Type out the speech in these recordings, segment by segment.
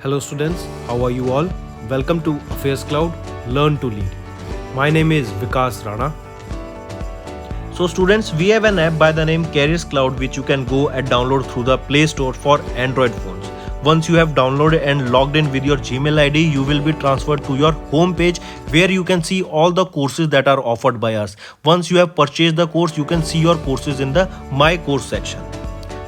Hello students, how are you all? Welcome to Affairscloud, Learn to Lead. My name is Vikas Rana. So students, we have an app by the name Cloud which you can go and download through the Play Store for Android phones. Once you have downloaded and logged in with your Gmail ID, you will be transferred to your home page where you can see all the courses that are offered by us. Once you have purchased the course, you can see your courses in the My Course section.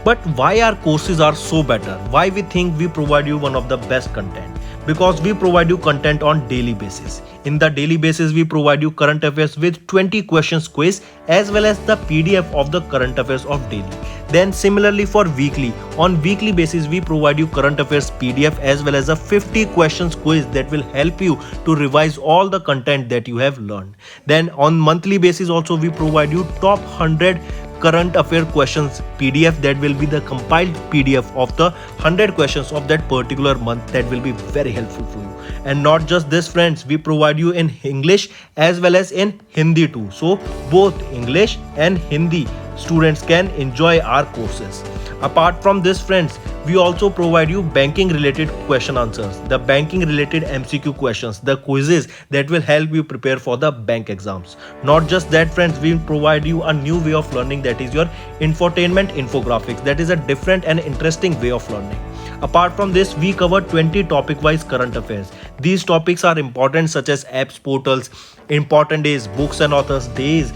But why our courses are so better? Why we think we provide you one of the best content? Because we provide you content on daily basis. In the daily basis, we provide you current affairs with 20 questions quiz as well as the PDF of the current affairs of daily. Then similarly for weekly, on weekly basis we provide you current affairs PDF as well as a 50 questions quiz that will help you to revise all the content that you have learned. Then on monthly basis also we provide you top 100 current affair questions PDF that will be the compiled PDF of the 100 questions of that particular month that will be very helpful for you. And not just this friends, we provide you in English as well as in Hindi too. So both English and Hindi students can enjoy our courses. Apart from this friends, we also provide you banking related question answers, the banking related MCQ questions, the quizzes that will help you prepare for the bank exams. Not just that friends, we provide you a new way of learning, that is your infotainment infographics. That is a different and interesting way of learning. Apart from this, we cover 20 topic wise current affairs. These topics are important such as apps, portals, important days, books and authors days,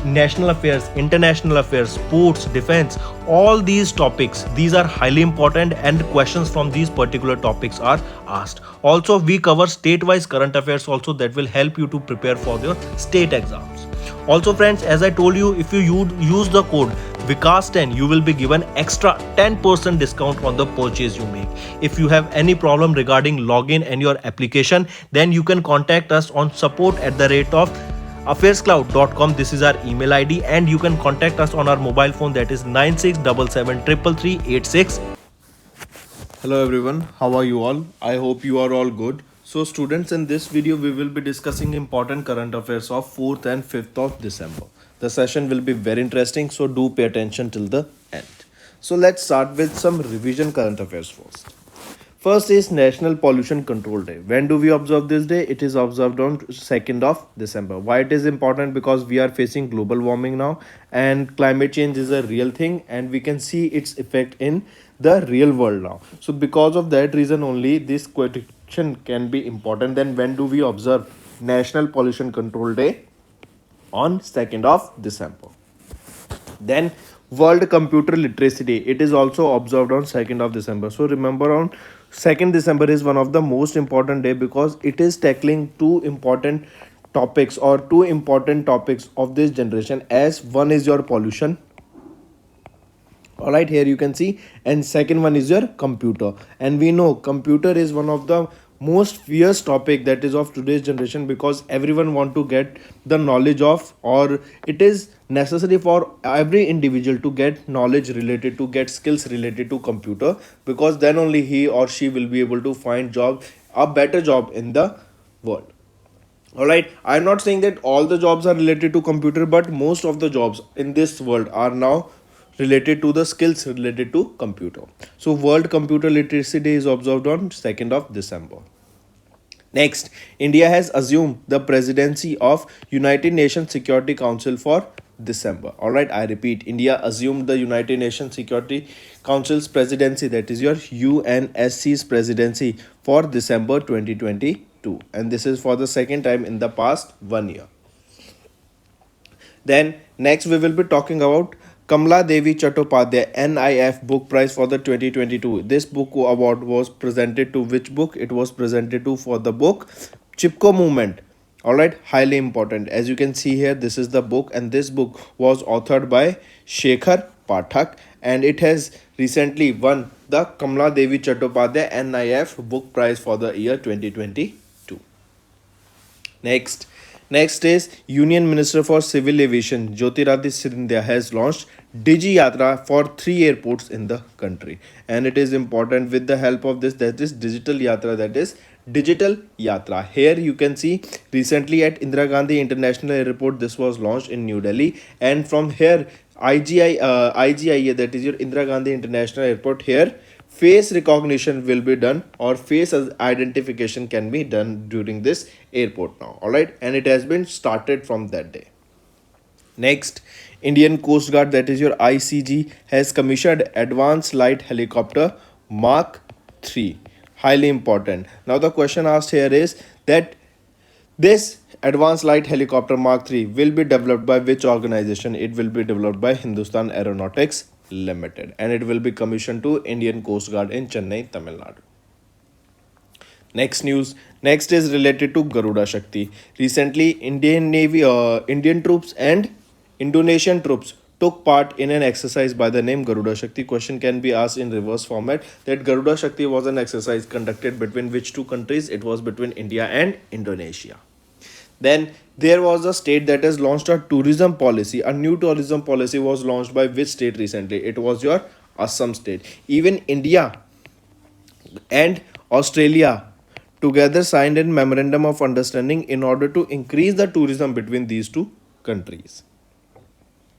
national affairs, international affairs, sports, defense, all these topics, these are highly important and questions from these particular topics are asked. Also we cover state-wise current affairs also that will help you to prepare for your state exams. Also friends, as I told you, if you use the code Vikas10, you will be given extra 10% discount on the purchase you make. If you have any problem regarding login and your application, then you can contact us on support@of Affairscloud.com. This is our email ID and you can contact us on our mobile phone, that is 9677333386. Hello everyone, how are you all? I hope you are all good. So students, in this video we will be discussing important current affairs of 4th and 5th of December. The session will be very interesting, so do pay attention till the end. So let's start with some revision current affairs first. First is National Pollution Control Day. When do we observe this day? It is observed on 2nd of December. Why it is important? Because we are facing global warming now and climate change is a real thing and we can see its effect in the real world now. So because of that reason only this question can be important. Then when do we observe National Pollution Control Day? On 2nd of December. Then World Computer Literacy Day. It is also observed on 2nd of December. So remember, on 2nd December is one of the most important day because it is tackling two important topics of this generation, as one is your pollution. All right, here you can see, and second one is your computer. And we know computer is one of the most fierce topic that is of today's generation, because everyone want to get the knowledge of, or it is necessary for every individual to get knowledge related to, get skills related to computer, because then only he or she will be able to find a better job in the world. All right, I'm not saying that all the jobs are related to computer, but most of the jobs in this world are now related to the skills related to computer. So World Computer Literacy Day is observed on 2nd of December. Next, India has assumed the presidency of United Nations Security Council for December. All right, I repeat, India assumed the United Nations Security Council's presidency, that is your UNSC's presidency, for December 2022, and this is for the second time in the past 1 year. Then next we will be talking about Kamala Devi Chattopadhyay NIF Book Prize for the 2022. This book award was presented to which book? It was presented to for the book Chipko Movement. All right, highly important. As you can see here, this is the book, and this book was authored by Shekhar Pathak, and it has recently won the Kamala Devi Chattopadhyay NIF Book Prize for the year 2022. Next is Union Minister for Civil Aviation Jyotiradityya Scindia has launched Digi Yatra for 3 airports in the country, and it is important with the help of this, that is Digital Yatra, that is Digital Yatra. Here you can see recently at Indira Gandhi International Airport this was launched in New Delhi, and from here IGIA, that is your Indira Gandhi International Airport, here face recognition will be done, or face identification can be done during this airport now. All right, and it has been started from that day. Next, Indian Coast Guard, that is your ICG, has commissioned Advanced Light Helicopter Mark 3. Highly important. Now the question asked here is that this Advanced Light Helicopter Mark 3 will be developed by which organization? It will be developed by Hindustan Aeronautics Limited, and it will be commissioned to Indian Coast Guard in Chennai, Tamil Nadu. Next news. Next is related to Garuda Shakti. Recently, Indian troops and Indonesian troops took part in an exercise by the name Garuda Shakti. Question can be asked in reverse format that Garuda Shakti was an exercise conducted between which two countries? It was between India and Indonesia. Then there was a state that has launched a tourism policy. A new tourism policy was launched by which state recently? It was your Assam state. Even India and Australia together signed a memorandum of understanding in order to increase the tourism between these two countries.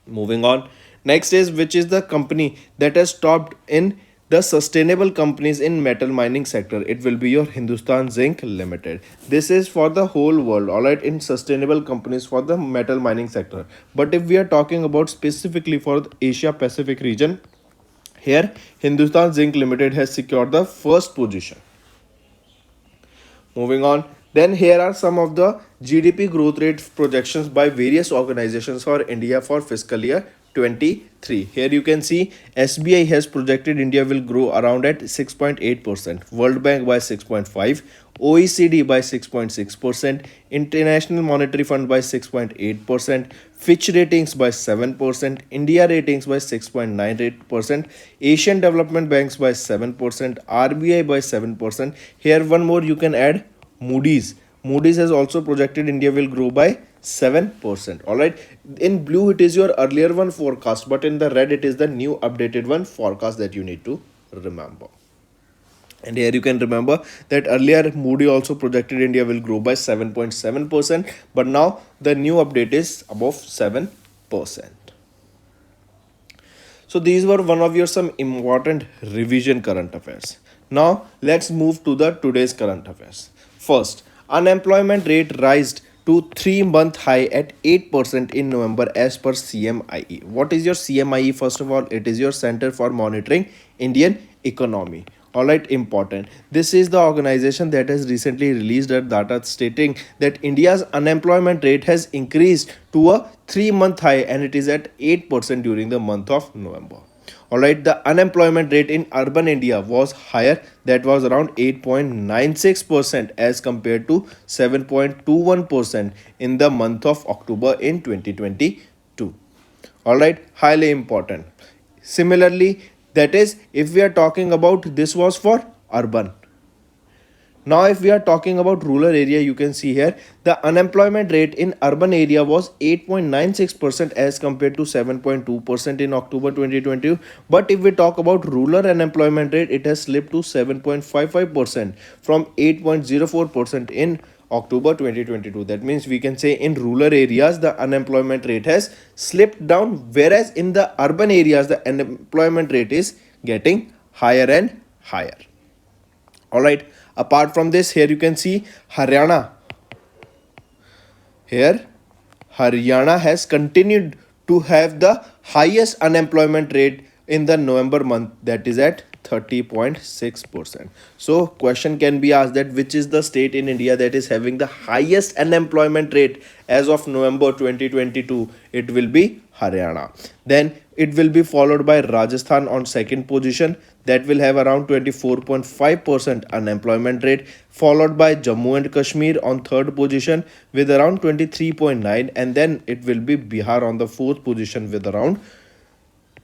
Moving on. Next is which is the company that has topped in the sustainable companies in metal mining sector? It will be your Hindustan Zinc Limited. This is for the whole world, all right, in sustainable companies for the metal mining sector. But if we are talking about specifically for the Asia Pacific region, here Hindustan Zinc Limited has secured the first position. Moving on. Then here are some of the GDP growth rate projections by various organizations for India for fiscal year 23. Here you can see SBI has projected India will grow around at 6.8%, World Bank by 6.5%, OECD by 6.6%, International Monetary Fund by 6.8%, Fitch ratings by 7%, India ratings by 6.98%, Asian Development Banks by 7%, RBI by 7%. Here one more you can add, Moody's. Moody's has also projected India will grow by 7%. Alright. In blue it is your earlier one forecast, but in the red it is the new updated one forecast that you need to remember. And here you can remember that earlier Moody also projected India will grow by 7.7%, but now the new update is above 7%. So these were one of your some important revision current affairs. Now let's move to the today's current affairs. First, unemployment rate rised to 3-month high at 8% in November as per CMIE. What is your CMIE? First of all, it is your Center for Monitoring Indian Economy. Alright, important. This is the organization that has recently released a data stating that India's unemployment rate has increased to a 3-month high and it is at 8% during the month of November. Alright, the unemployment rate in urban India was higher, that was around 8.96% as compared to 7.21% in the month of October in 2022. Alright, highly important. Similarly, that is if we are talking about, this was for urban. Now if we are talking about rural area, you can see here the unemployment rate in urban area was 8.96% as compared to 7.2% in October 2020. But if we talk about rural unemployment rate, it has slipped to 7.55% from 8.04% in October 2022. That means we can say in rural areas the unemployment rate has slipped down, whereas in the urban areas the unemployment rate is getting higher and higher. Alright, apart from this, here you can see Haryana. Here Haryana has continued to have the highest unemployment rate in the November month, that is at 30.6%. So question can be asked that which is the state in India that is having the highest unemployment rate as of November 2022? It will be Haryana. Then it will be followed by Rajasthan on second position, that will have around 24.5% unemployment rate, followed by Jammu and Kashmir on third position with around 23.9%, and then it will be Bihar on the fourth position with around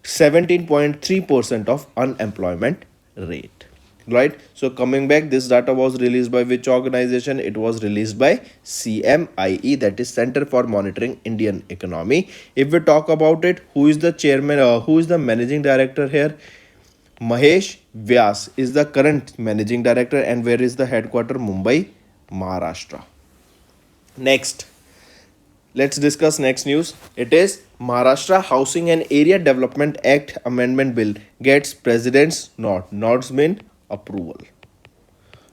17.3% of unemployment rate. Right, so coming back, this data was released by which organization? It was released by CMIE, that is Center for Monitoring Indian Economy. If we talk about it, who is the chairman, who is the managing director here? Mahesh Vyas is the current managing director, and where is the headquarter? Mumbai, Maharashtra. Next, Let's discuss next news. It is Maharashtra Housing and Area Development Act Amendment Bill gets President's nods mean approval.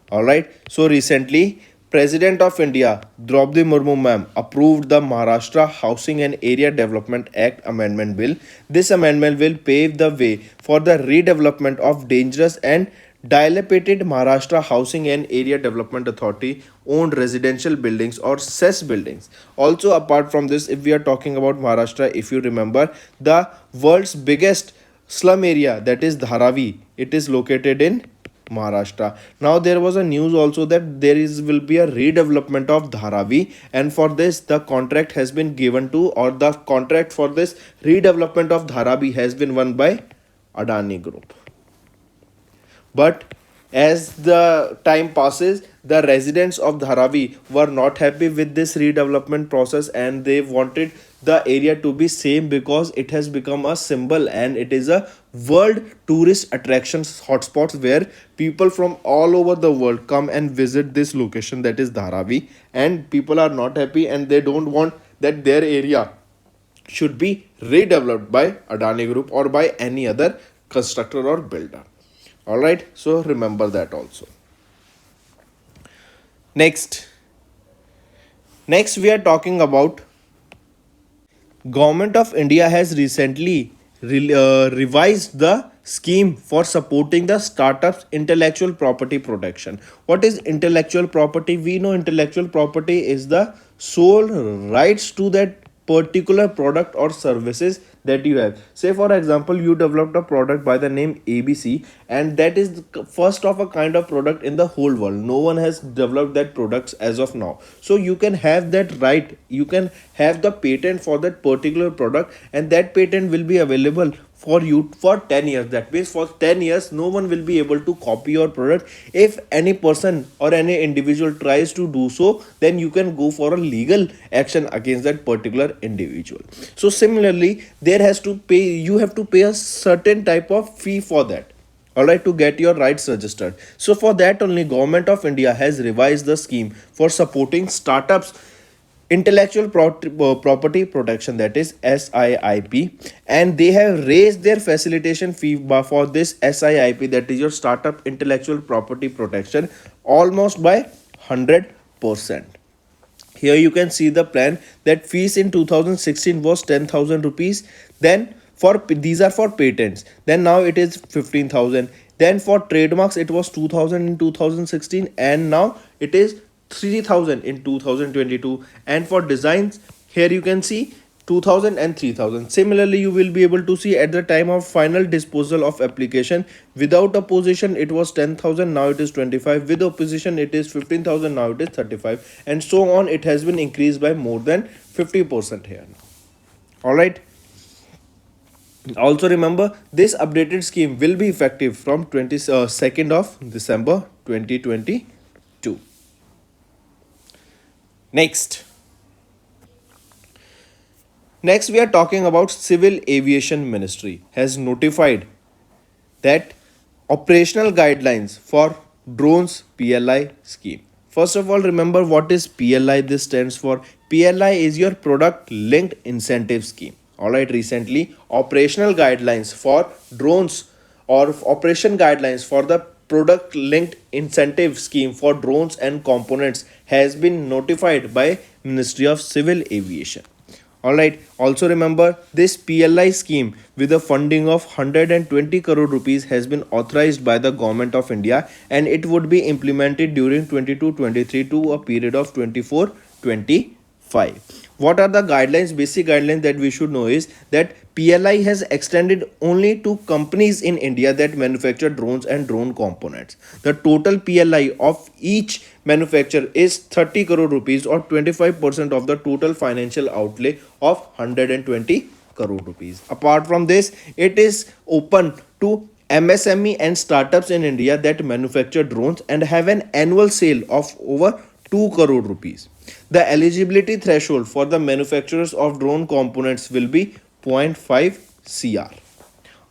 Alright, so recently, President of India Draupadi Murmu ma'am approved the Maharashtra Housing and Area Development Act Amendment Bill. This amendment will pave the way for the redevelopment of dangerous and dilapidated Maharashtra Housing and Area Development Authority owned residential buildings or CES buildings. Also, apart from this, if we are talking about Maharashtra, if you remember, the world's biggest slum area, that is Dharavi, it is located in Maharashtra. Now there was a news also that will be a redevelopment of Dharavi, and for this the contract has been given to, or the contract for this redevelopment of Dharavi has been won by Adani Group. But as the time passes, the residents of Dharavi were not happy with this redevelopment process, and they wanted the area to be same because it has become a symbol and it is a world tourist attractions hotspot where people from all over the world come and visit this location, that is Dharavi, and people are not happy and they don't want that their area should be redeveloped by Adani Group or by any other constructor or builder. Alright, so remember that also. Next we are talking about Government of India has recently revised the scheme for supporting the startups intellectual property protection. What is intellectual property? We know intellectual property is the sole rights to that particular product or services that you have. Say for example, you developed a product by the name ABC, and that is the first of a kind of product in the whole world. No one has developed that products as of now, so you can have that right, you can have the patent for that particular product, and that patent will be available for you for 10 years. That means for 10 years no one will be able to copy your product. If any person or any individual tries to do so, then you can go for a legal action against that particular individual. So similarly, you have to pay a certain type of fee for that, all right, to get your rights registered. So for that only, Government of India has revised the scheme for supporting startups intellectual property protection, that is SIIP, and they have raised their facilitation fee for this SIIP, that is your startup intellectual property protection, almost by 100%. Here you can see the plan that fees in 2016 was 10,000 rupees. Then for these are for patents. Then now it is 15,000. Then for trademarks it was 2,000 in 2016, and now it is 3,000 in 2022. And for designs, here you can see 2,000 and 3,000. Similarly, you will be able to see at the time of final disposal of application, without opposition it was 10,000, now it is 25. With opposition it is 15,000, now it is 35, and so on. It has been increased by more than 50% here. All right. Also remember, this updated scheme will be effective from 22nd of December 2022. Next we are talking about Civil Aviation Ministry has notified that operational guidelines for drones PLI scheme. First of all, remember what is PLI. This stands for, PLI is your product linked incentive scheme. All right, recently operational guidelines for drones or operation guidelines for the product linked incentive scheme for drones and components has been notified by Ministry of Civil Aviation. All right, also remember this PLI scheme with a funding of 120 crore rupees has been authorized by the Government of India, and it would be implemented during 22-23 to a period of 24-25. What are the guidelines? Basic guidelines that we should know is that PLI has extended only to companies in India that manufacture drones and drone components. The total PLI of each manufacturer is 30 crore rupees or 25% of the total financial outlay of 120 crore rupees. Apart from this, it is open to MSME and startups in India that manufacture drones and have an annual sale of over 2 crore rupees. The eligibility threshold for the manufacturers of drone components will be 0.5 CR.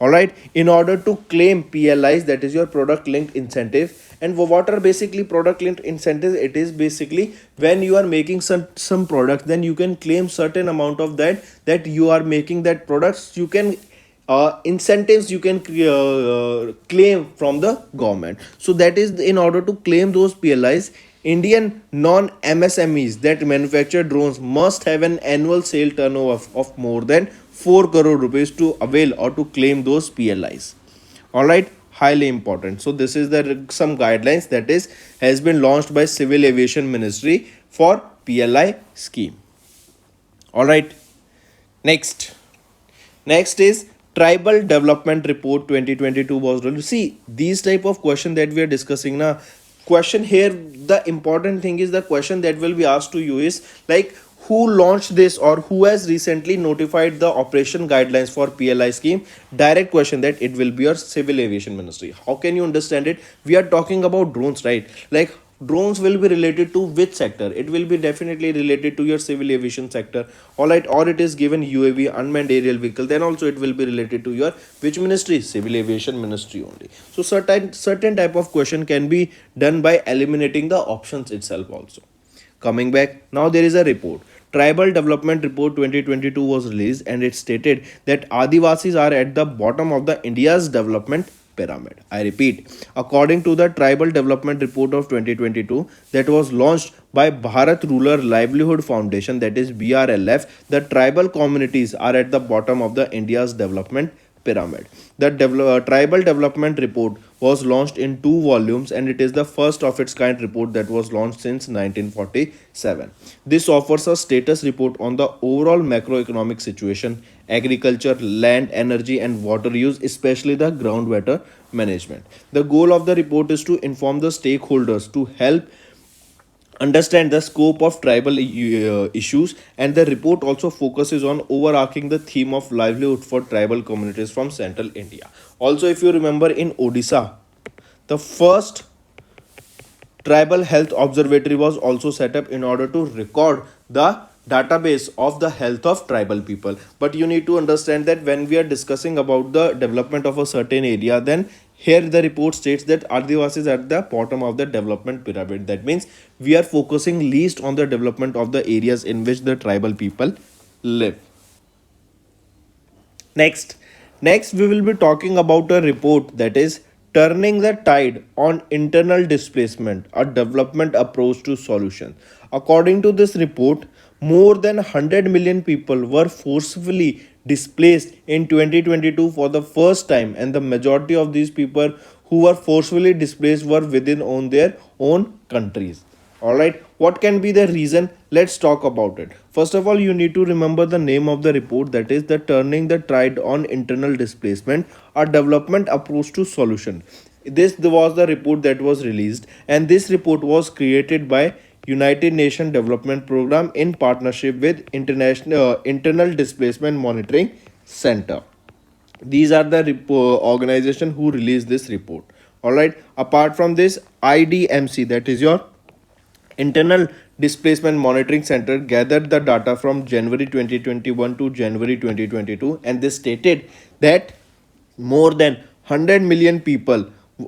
Alright, in order to claim PLIs, that is your product linked incentive, And what are basically product linked incentives? It is basically when you are making some products, then you can claim certain amount of that you are making that products, you can incentives you can claim from the government. So that is in order to claim those PLIs, Indian non MSMEs that manufacture drones must have an annual sale turnover of more than 4 crore rupees to avail or to claim those PLIs. All right, highly important. So this is the some guidelines that is has been launched by Civil Aviation Ministry for PLI scheme. All right, next. Next is Tribal Development Report 2022 was released. See, these type of question that we are discussing now, question here, the important thing is the question that will be asked to you is like who launched this or who has recently notified the operation guidelines for PLI scheme. Direct question that it will be your Civil Aviation Ministry. How can you understand it? We are talking about drones, right? Like drones will be related to which sector? It will be definitely related to your civil aviation sector. All right, or it is given UAV, unmanned aerial vehicle, then also it will be related to your which ministry? Civil Aviation Ministry only. So certain type of question can be done by eliminating the options itself also. Coming back, now there is a report. Tribal Development Report 2022 was released and it stated that Adivasis are at the bottom of the India's development pyramid. I repeat, according to the Tribal Development Report of 2022 that was launched by Bharat Rural Livelihood Foundation, that is BRLF, the tribal communities are at the bottom of the India's development pyramid. The Tribal Development Report was launched in 2 volumes and it is the first of its kind report that was launched since 1947. This offers a status report on the overall macroeconomic situation, agriculture, land, energy, and water use, especially the groundwater management. The goal of the report is to inform the stakeholders to help understand the scope of tribal issues, and the report also focuses on overarching the theme of livelihood for tribal communities from central India. Also, if you remember, in Odisha, the first tribal health observatory was also set up in order to record the database of the health of tribal people. But you need to understand that when we are discussing about the development of a certain area, then here the report states that Adivasis are at the bottom of the development pyramid. That means we are focusing least on the development of the areas in which the tribal people live. Next we will be talking about a report that is Turning the Tide on Internal Displacement, a development approach to solution. According to this report, more than 100 million people were forcefully displaced in 2022 for the first time, and the majority of these people who were forcefully displaced were within on their own countries. All right, what can be the reason? Let's talk about it. First of all, you need to remember the name of the report, that is the Turning the Tide on Internal Displacement, a development approach to solution. This was the report that was released, and this report was created by United Nations Development Program in partnership with Internal Displacement Monitoring Center. These are the organization who released this report. All right, apart from this, IDMC, that is your Internal Displacement Monitoring Center, gathered the data from January 2021 to January 2022, and they stated that more than 100 million people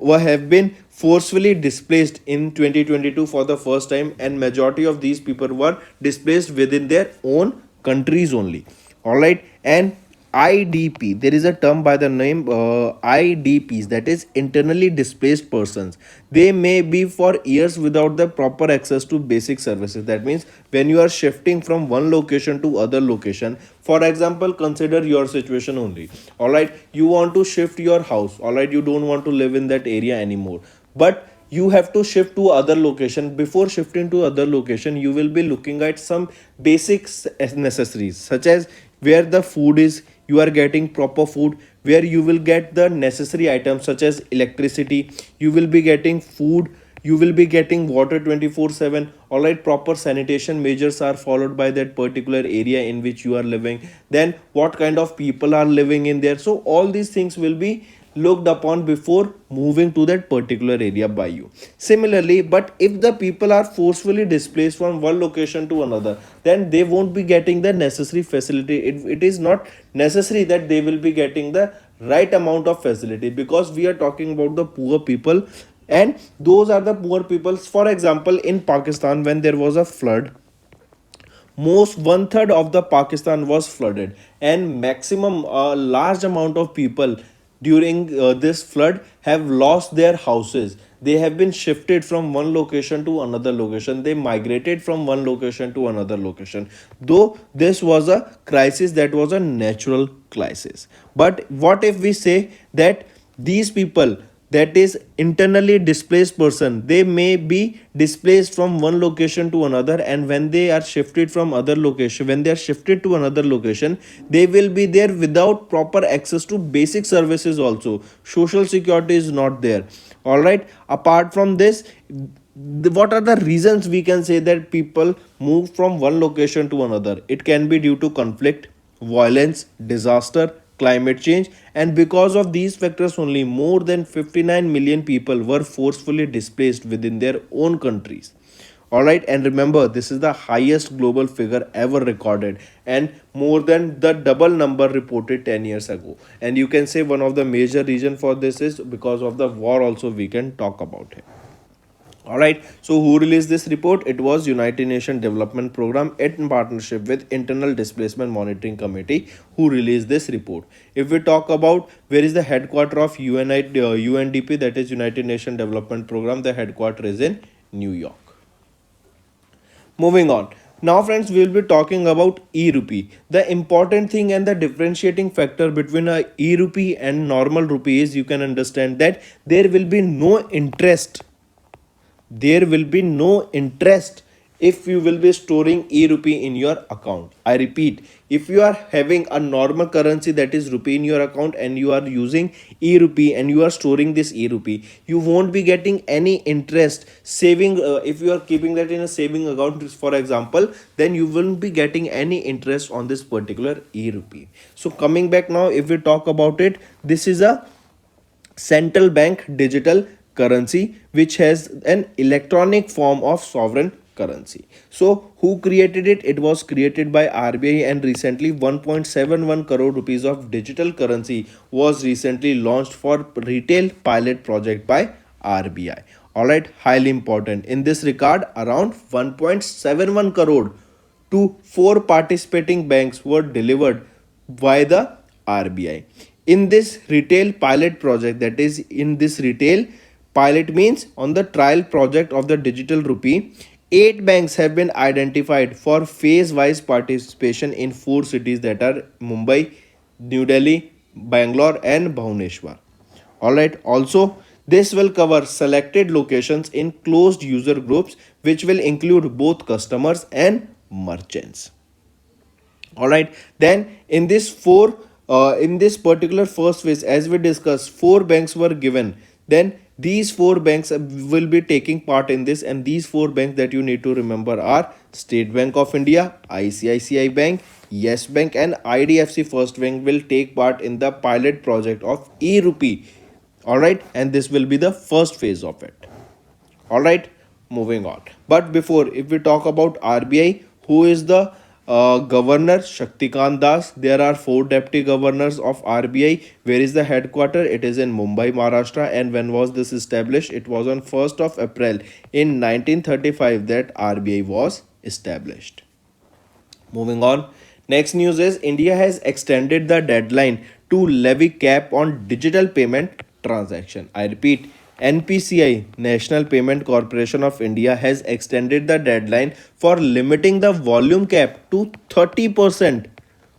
have been forcefully displaced in 2022 for the first time, and majority of these people were displaced within their own countries only. All right, and IDP, there is a term by the name IDPs, that is internally displaced persons. They may be for years without the proper access to basic services. That means when you are shifting from one location to other location, for example, consider your situation only. All right, you want to shift your house. All right, you don't want to live in that area anymore, but you have to shift to other location. Before shifting to other location, you will be looking at some basic necessaries, such as where the food is, you are getting proper food, where you will get the necessary items such as electricity, you will be getting food, you will be getting water 24/7. All right, proper sanitation measures are followed by that particular area in which you are living. Then what kind of people are living in there, so all these things will be looked upon before moving to that particular area by you. Similarly, but if the people are forcefully displaced from one location to another, then they won't be getting the necessary facility. It is not necessary that they will be getting the right amount of facility, because we are talking about the poor people. and those are the poor peoples. For example, in Pakistan, when there was a flood, most one third of the Pakistan was flooded, and maximum large amount of people during this flood have lost their houses. They have been shifted from one location to another location. They migrated from one location to another location. Though this was a crisis, that was a natural crisis. But what if we say that these people, that is internally displaced person, they may be displaced from one location to another, and when they are shifted from other location, when they are shifted to another location, they will be there without proper access to basic services also. Social security is not there. All right, apart from this, what are the reasons we can say that people move from one location to another? It can be due to conflict, violence, disaster, climate change, and because of these factors only, more than 59 million people were forcefully displaced within their own countries. All right, and remember, this is the highest global figure ever recorded, and more than the double number reported 10 years ago. And you can say one of the major reason for this is because of the war also, we can talk about it. All right, so who released this report? It was United Nations Development Program in partnership with Internal Displacement Monitoring Committee who released this report. If we talk about where is the headquarter of UNDP, that is United Nations Development Program, the headquarter is in New York. Moving on. Now, friends, we will be talking about E-rupee. The important thing and the differentiating factor between a E-rupee and normal rupee is you can understand that there will be no interest, there will be no interest if you will be storing e-rupee in your account. I repeat, if you are having a normal currency, that is rupee, in your account, and you are using e-rupee and you are storing this e-rupee, you won't be getting any interest saving. If you are keeping that in a saving account, for example, then you won't be getting any interest on this particular e-rupee. So coming back now, if we talk about it, this is a central bank digital currency which has an electronic form of sovereign currency. So who created it? It was created by RBI, and recently 1.71 crore rupees of digital currency was recently launched for retail pilot project by RBI. All right, highly important. In this regard, around 1.71 crore to 4 participating banks were delivered by the RBI. In this retail pilot project, that is, in this retail pilot means on the trial project of the digital rupee, 8 banks have been identified for phase wise participation in 4 cities, that are Mumbai, New Delhi, Bangalore, and Bhubaneswar. Alright, also this will cover selected locations in closed user groups which will include both customers and merchants. All right, then in this particular first phase, as we discussed, 4 banks were given. Then these 4 banks will be taking part in this, and these 4 banks that you need to remember are State Bank of India, ICICI Bank, Yes Bank, and IDFC First Bank will take part in the pilot project of e-rupee. All right, and this will be the first phase of it. All right, moving on. But before, if we talk about RBI, who is the governor? Shaktikant Das. There are 4 deputy governors of RBI. Where is the headquarter? It is in Mumbai, Maharashtra. And when was this established? It was on 1st of April in 1935 that RBI was established. Moving on. Next news is India has extended the deadline to levy cap on digital payment transaction. I repeat, NPCI, National Payment Corporation of India, has extended the deadline for limiting the volume cap to 30%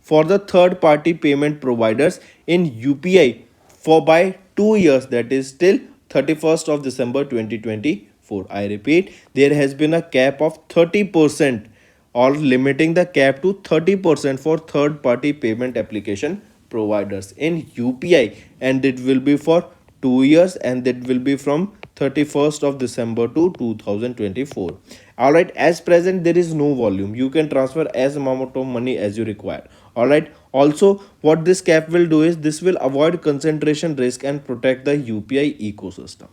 for the third party payment providers in UPI for by 2 years, that is till 31st of December 2024. I repeat, there has been a cap of 30%, or limiting the cap to 30% for third party payment application providers in UPI, and it will be for 2 years, and that will be from 31st of December to 2024. All right, as present there is no volume, you can transfer as amount of money as you require. All right, also what this cap will do is this will avoid concentration risk and protect the UPI ecosystem.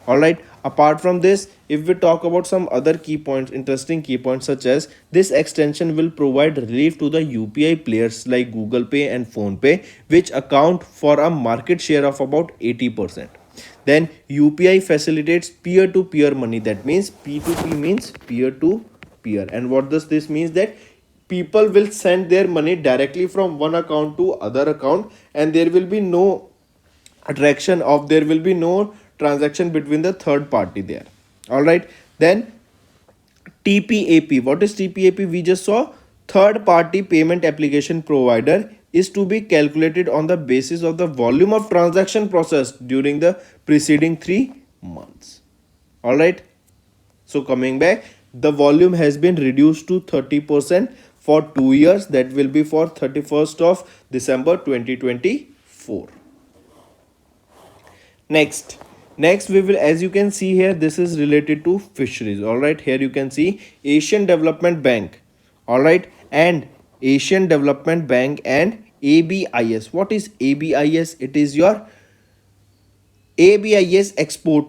All right, apart from this, if we talk about some other key points, interesting key points, such as this extension will provide relief to the UPI players like Google Pay and Phone Pay, which account for a market share of about 80%. Then UPI facilitates peer-to-peer money. That means P2P means peer-to-peer. And what does this means? That people will send their money directly from one account to other account, and there will be no there will be no transaction between the third party there. All right. Then TPAP. What is TPAP? We just saw third party payment application provider is to be calculated on the basis of the volume of transaction processed during the preceding 3 months. All right. So coming back, the volume has been reduced to 30% for 2 years. That will be for 31st of December 2024. Next we will, as you can see here, this is related to fisheries. All right, here you can see Asian Development Bank. All right, and Asian Development Bank and ABIS. What is ABIS? It is your ABIS Export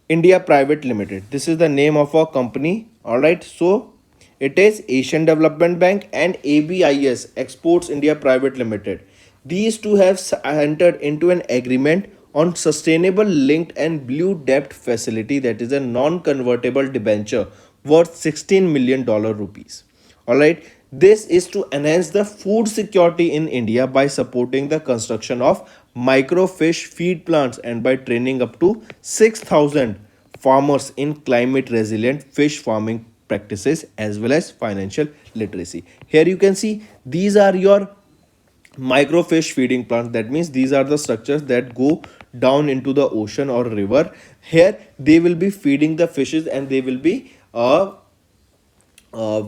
India Private Limited. This is the name of our company. All right, so it is Asian Development Bank and ABIS Exports India Private Limited. These two have entered into an agreement on sustainable linked and blue debt facility, that is a non-convertible debenture worth $16 million rupees. All right, this is to enhance the food security in India by supporting the construction of microfish feed plants and by training up to 6,000 farmers in climate resilient fish farming practices as well as financial literacy. Here you can see these are your microfish feeding plants. That means these are the structures that go down into the ocean or river. Here they will be feeding the fishes, and they will be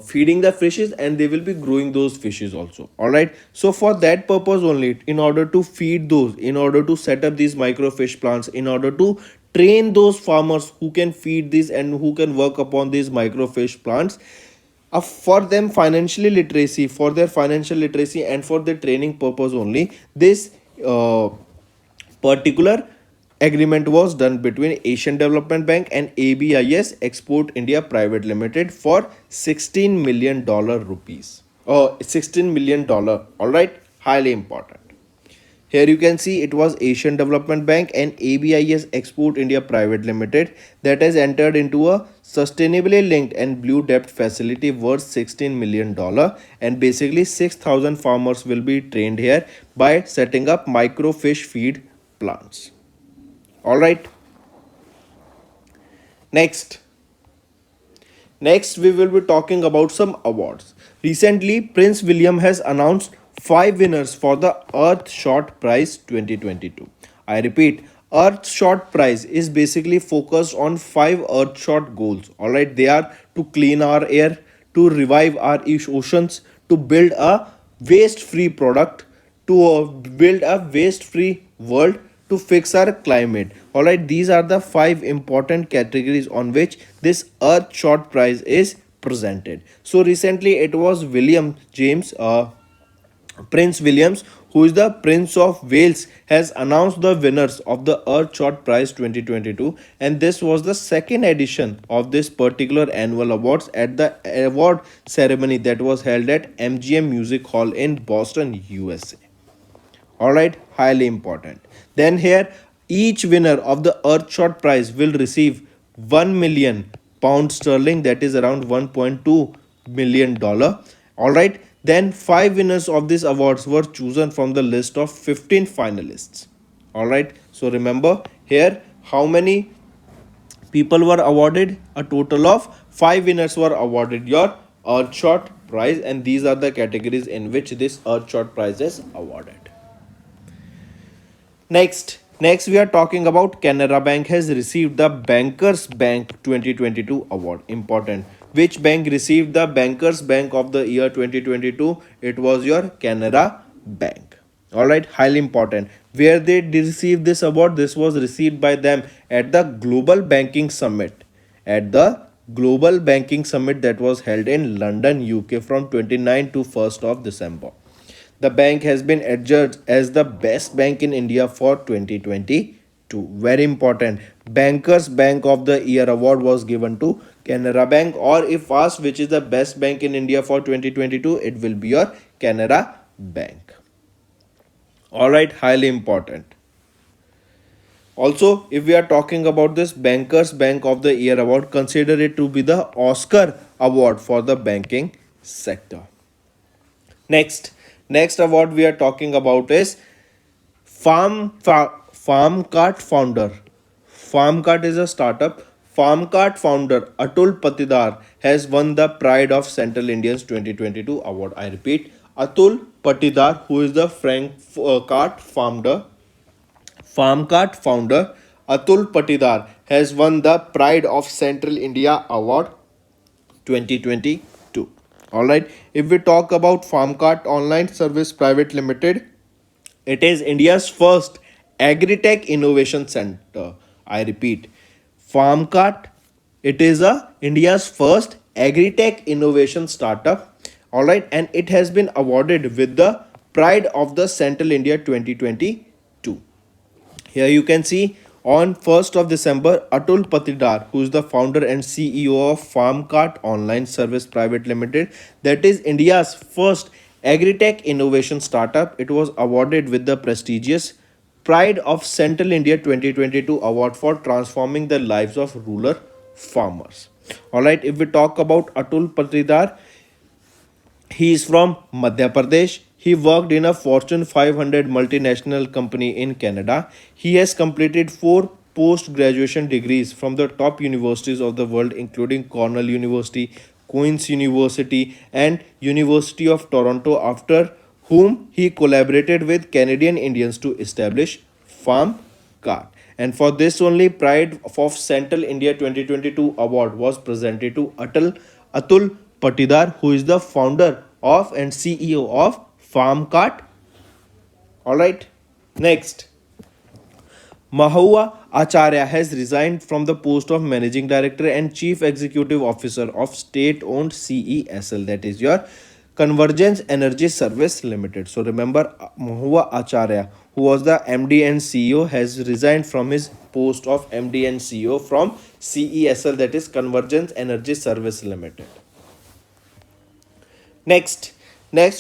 feeding the fishes, and they will be growing those fishes also. All right, so for that purpose only, in order to feed those, in order to set up these microfish plants, in order to train those farmers who can feed these and who can work upon these microfish plants, for them financially literacy, for their financial literacy and for their training purpose only, this particular agreement was done between Asian Development Bank and ABIS Export India Private Limited for $16 million rupees. $16 million. All right, highly important. Here you can see it was Asian Development Bank and ABIS Export India Private Limited that has entered into a sustainably linked and blue debt facility worth $16 million, and basically 6,000 farmers will be trained here by setting up microfish feed plants. All right. Next we will be talking about some awards. Recently, Prince William has announced 5 winners for the Earthshot Prize 2022. I repeat, Earthshot Prize is basically focused on 5 Earthshot goals. All right, they are to clean our air, to revive our oceans, to build a waste-free product, to build a waste-free world, to fix our climate. All right, these are the 5 important categories on which this Earthshot Prize is presented. So recently it was William James, Prince Williams, who is the Prince of Wales, has announced the winners of the Earthshot Prize 2022, and this was the second edition of this particular annual awards at the award ceremony that was held at MGM Music Hall in Boston, USA. All right, highly important. Then here each winner of the Earthshot Prize will receive 1 million pounds sterling, that is around $1.2 million. All right, then 5 winners of these awards were chosen from the list of 15 finalists. All right, so remember here how many people were awarded. A total of 5 winners were awarded your Earthshot Prize, and these are the categories in which this Earthshot Prize is awarded. Next we are talking about Canara Bank has received the Bankers Bank 2022 award. Important. Which bank received the Bankers Bank of the year 2022? It was your Canara Bank. All right, highly important. Where they did receive this award? This was received by them at the Global Banking Summit. At the Global Banking Summit that was held in London, UK from 29 to 1st of December. The bank has been adjudged as the best bank in India for 2022. Very important. Bankers Bank of the Year award was given to Canara Bank, or if asked which is the best bank in India for 2022, it will be your Canara Bank. All right, highly important. Also, if we are talking about this Bankers Bank of the Year award, consider it to be the Oscar award for the banking sector. Next, next award we are talking about is Farm Cart Founder. Farm Cart is a startup. Farm Cart founder Atul Patidar has won the Pride of Central Indians 2022 award. I repeat, Atul Patidar, who is the Farm Cart founder Atul Patidar has won the Pride of Central India Award 2022. Alright, if we talk about Farmcart Online Service Private Limited, it is India's first agri-tech innovation center. I repeat, Farmcart, it is a India's first agri-tech innovation startup. Alright, and it has been awarded with the Pride of the Central India 2022. Here you can see on 1st of December, Atul Patidar, who is the founder and CEO of Farmcart Online Service Private Limited, that is India's first agri-tech innovation startup. It was awarded with the prestigious Pride of Central India 2022 award for transforming the lives of rural farmers. Alright, if we talk about Atul Patidar, he is from Madhya Pradesh. He worked in a Fortune 500 multinational company in Canada. He has completed 4 post-graduation degrees from the top universities of the world, including Cornell University, Queen's University, and University of Toronto, after whom he collaborated with Canadian Indians to establish Farm Cart. And for this only, Pride of Central India 2022 award was presented to Atul Patidar, who is the founder of and CEO of Farmcart. Alright, next. Mahua Acharya has resigned from the post of Managing Director and Chief Executive Officer of state-owned CESL, that is your Convergence Energy Service Limited. So remember, Mahua Acharya, who was the MD and CEO, has resigned from his post of MD and CEO from CESL, that is Convergence Energy Service Limited. Next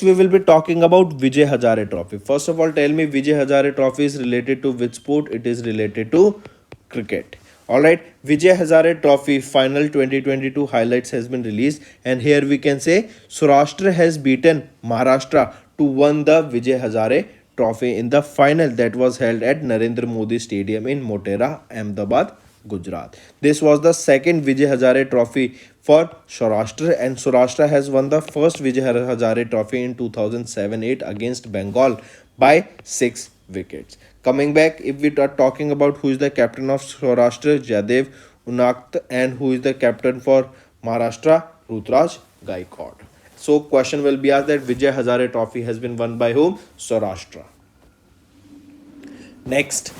we will be talking about Vijay Hazare Trophy. First of all, tell me, Vijay Hazare Trophy is related to which sport? It is related to cricket. Alright, Vijay Hazare Trophy final 2022 highlights has been released, and here we can say Saurashtra has beaten Maharashtra to win the Vijay Hazare Trophy in the final that was held at Narendra Modi Stadium in Motera, Ahmedabad, Gujarat. This was the second Vijay Hazare Trophy for Saurashtra, and Saurashtra has won the first Vijay Hazare Trophy in 2007-8 against Bengal by 6 wickets. Coming back, if we are talking about who is the captain of Saurashtra, Jaidev Unakt, and who is the captain for Maharashtra, Rutraj Gaikwad. So question will be asked that Vijay Hazare Trophy has been won by whom? Saurashtra. Next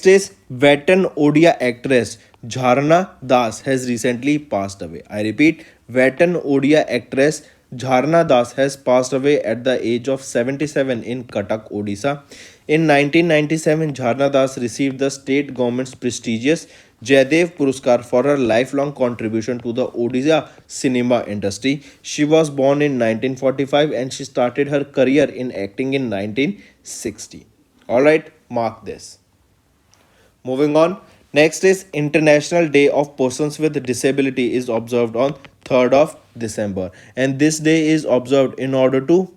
is veteran Odia actress Jharna Das has recently passed away. I repeat, veteran Odia actress Jharna Das has passed away at the age of 77 in Cuttack, Odisha. In 1997, Jharna Das received the state government's prestigious Jaidev Puruskar for her lifelong contribution to the Odisha cinema industry. She was born in 1945 and she started her career in acting in 1960. Alright, mark this. Moving on. Next is International Day of Persons with Disability is observed on 3rd of December. And this day is observed in order to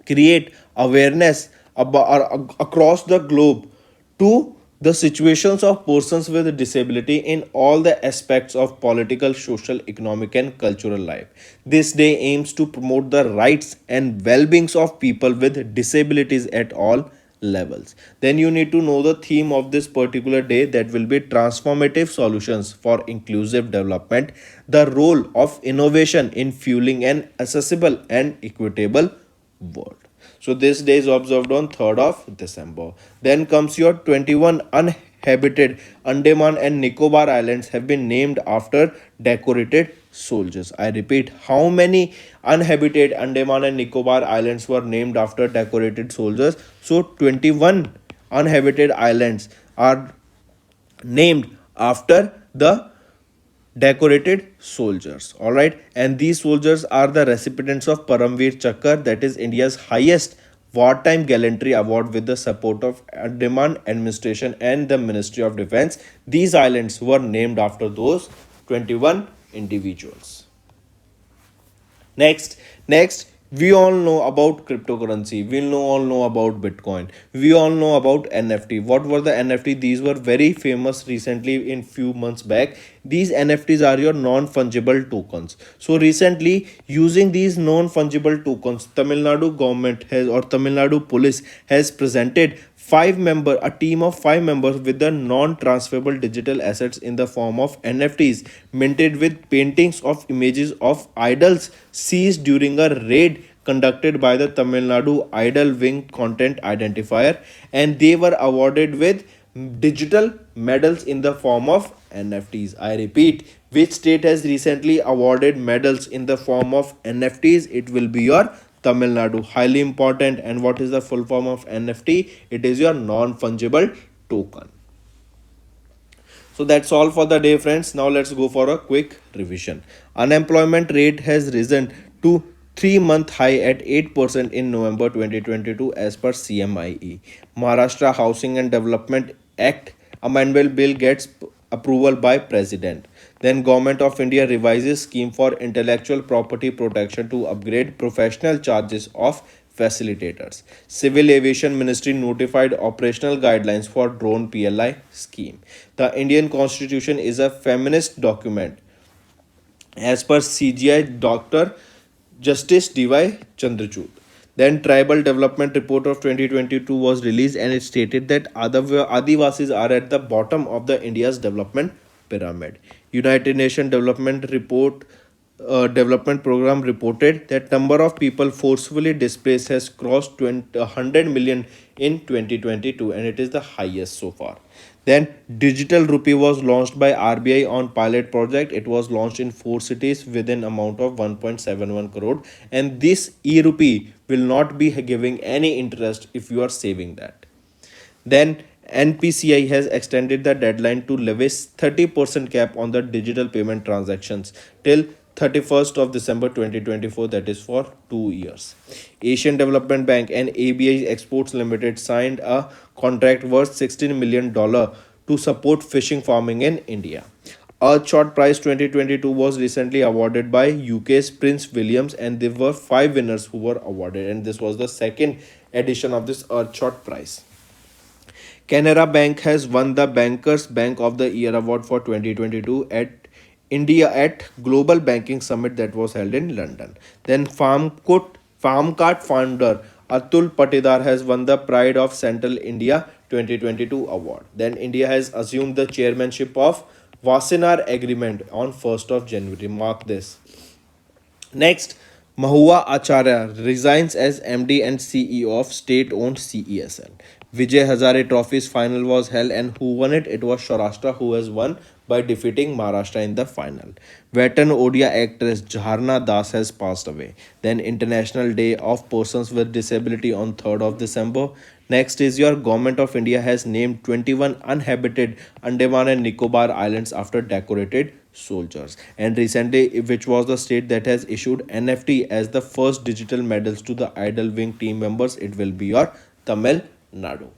create awareness across the globe to the situations of persons with disability in all the aspects of political, social, economic, and cultural life. This day aims to promote the rights and well-beings of people with disabilities at all levels. Then you need to know the theme of this particular day, that will be transformative solutions for inclusive development, the role of innovation in fueling an accessible and equitable world. So this day is observed on 3rd of December. Then comes your 21 uninhabited Andaman and Nicobar Islands have been named after decorated soldiers. I repeat, how many uninhabited Andaman and Nicobar Islands were named after decorated soldiers? So 21 uninhabited islands are named after the decorated soldiers. Alright, and these soldiers are the recipients of Paramveer Chakra, that is India's highest Wartime Gallantry Award with the support of Andaman Administration and the Ministry of Defense. These islands were named after those 21 individuals. Next, we all know about cryptocurrency. We all know about Bitcoin. We all know about NFT. What were the NFT? These were very famous recently in few months back. These NFTs are your non-fungible tokens. So recently, using these non-fungible tokens, Tamil Nadu government has or Tamil Nadu police has presented a team of 5 members with the non-transferable digital assets in the form of NFTs minted with paintings of images of idols seized during a raid conducted by the Tamil Nadu Idol Wing Content Identifier, and they were awarded with digital medals in the form of NFTs. I repeat, which state has recently awarded medals in the form of NFTs? It will be your Tamil Nadu. Highly important. And what is the full form of NFT? It is your non-fungible token. So that's all for the day, friends. Now let's go for a quick revision. Unemployment rate has risen to 3-month high at 8% in November 2022 as per CMIE. Maharashtra Housing and Development Act Amendment Bill gets approval by President. Then Government of India revises scheme for intellectual property protection to upgrade professional charges of facilitators. Civil Aviation Ministry notified operational guidelines for drone PLI scheme. The Indian Constitution is a feminist document as per CGI Dr. Justice D.Y. Chandrachud. Then Tribal Development Report of 2022 was released, and it stated that Adivasis are at the bottom of the India's development pyramid. United Nations Development Program reported that number of people forcefully displaced has crossed 100 million in 2022, and it is the highest so far. Then digital rupee was launched by RBI on pilot project. It was launched in 4 cities with an amount of 1.71 crore, and this e-rupee will not be giving any interest if you are saving that. Then NPCI has extended the deadline to levy 30% cap on the digital payment transactions till 31st of December 2024, that is for 2 years. Asian Development Bank and ABI Exports Limited signed a contract worth $16 million to support fishing farming in India. Earthshot Prize 2022 was recently awarded by UK's Prince Williams, and there were 5 winners who were awarded, and this was the second edition of this Earthshot Prize. Canara Bank has won the Bankers Bank of the Year award for 2022 at India at Global Banking Summit that was held in London. Then Farmcart founder Atul Patidar has won the Pride of Central India 2022 award. Then India has assumed the chairmanship of Wassenaar Agreement on 1st of January. Mark this. Next, Mahua Acharya resigns as MD and CEO of state-owned CESL. Vijay Hazare Trophy's final was held, and who won it? It was Saurashtra who has won by defeating Maharashtra in the final. Veteran Odia actress Jharna Das has passed away. Then International Day of Persons with Disability on 3rd of December. Next is your Government of India has named 21 uninhabited Andaman and Nicobar Islands after decorated soldiers. And recently, which was the state that has issued NFT as the first digital medals to the Idol Wing team members, it will be your Tamil Nadu.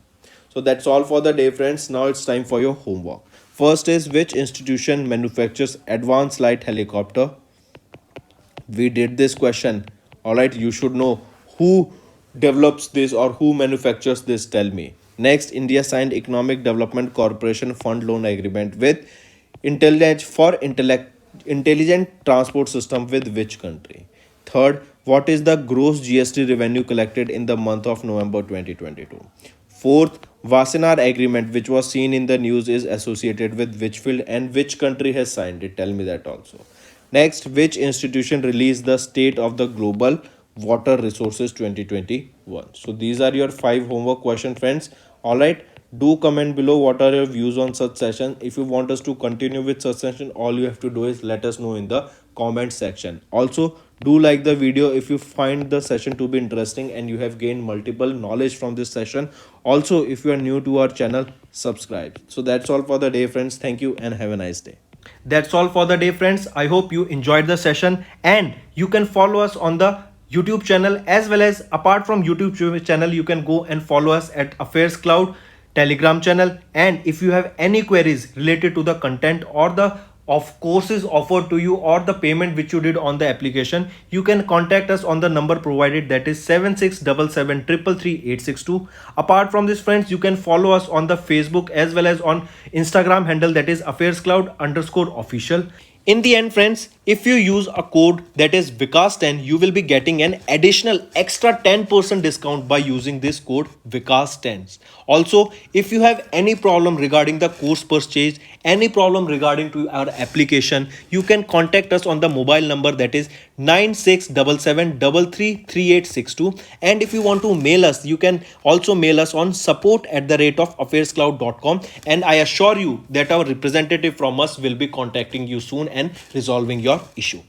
So that's all for the day, friends. Now it's time for your homework. First is, which institution manufactures advanced light helicopter? We did this question. All right, you should know who develops this or who manufactures this. Tell me. Next, India signed Economic Development Corporation Fund loan agreement with intelligent transport system with which country? Third, what is the gross GST revenue collected in the month of November 2022? Fourth, Wassenaar agreement which was seen in the news is associated with which field and which country has signed it? Tell me that also. Next, which institution released the State of the Global Water Resources 2021? So these are your 5 homework questions, friends. All right. Do comment below what are your views on such session. If you want us to continue with such session, all you have to do is let us know in the comment section. Also, do like the video if you find the session to be interesting and you have gained multiple knowledge from this session. Also, if you are new to our channel, subscribe. So that's all for the day, friends. Thank you and have a nice day. That's all for the day, friends. I hope you enjoyed the session, and you can follow us on the YouTube channel, as well as apart from YouTube channel, you can go and follow us at Affairscloud Telegram channel. And if you have any queries related to the content or the of courses offered to you or the payment which you did on the application, you can contact us on the number provided, that is 7677333862. Apart from this, friends, you can follow us on the Facebook as well as on Instagram handle, that is affairscloud_official. In the end, friends, if you use a code that is Vikas10, you will be getting an additional extra 10% discount by using this code Vikas10. Also, if you have any problem regarding the course purchase, any problem regarding to our application, you can contact us on the mobile number, that is 9677333862. And if you want to mail us, you can also mail us on support@affairscloud.com, and I assure you that our representative from us will be contacting you soon and resolving your issue.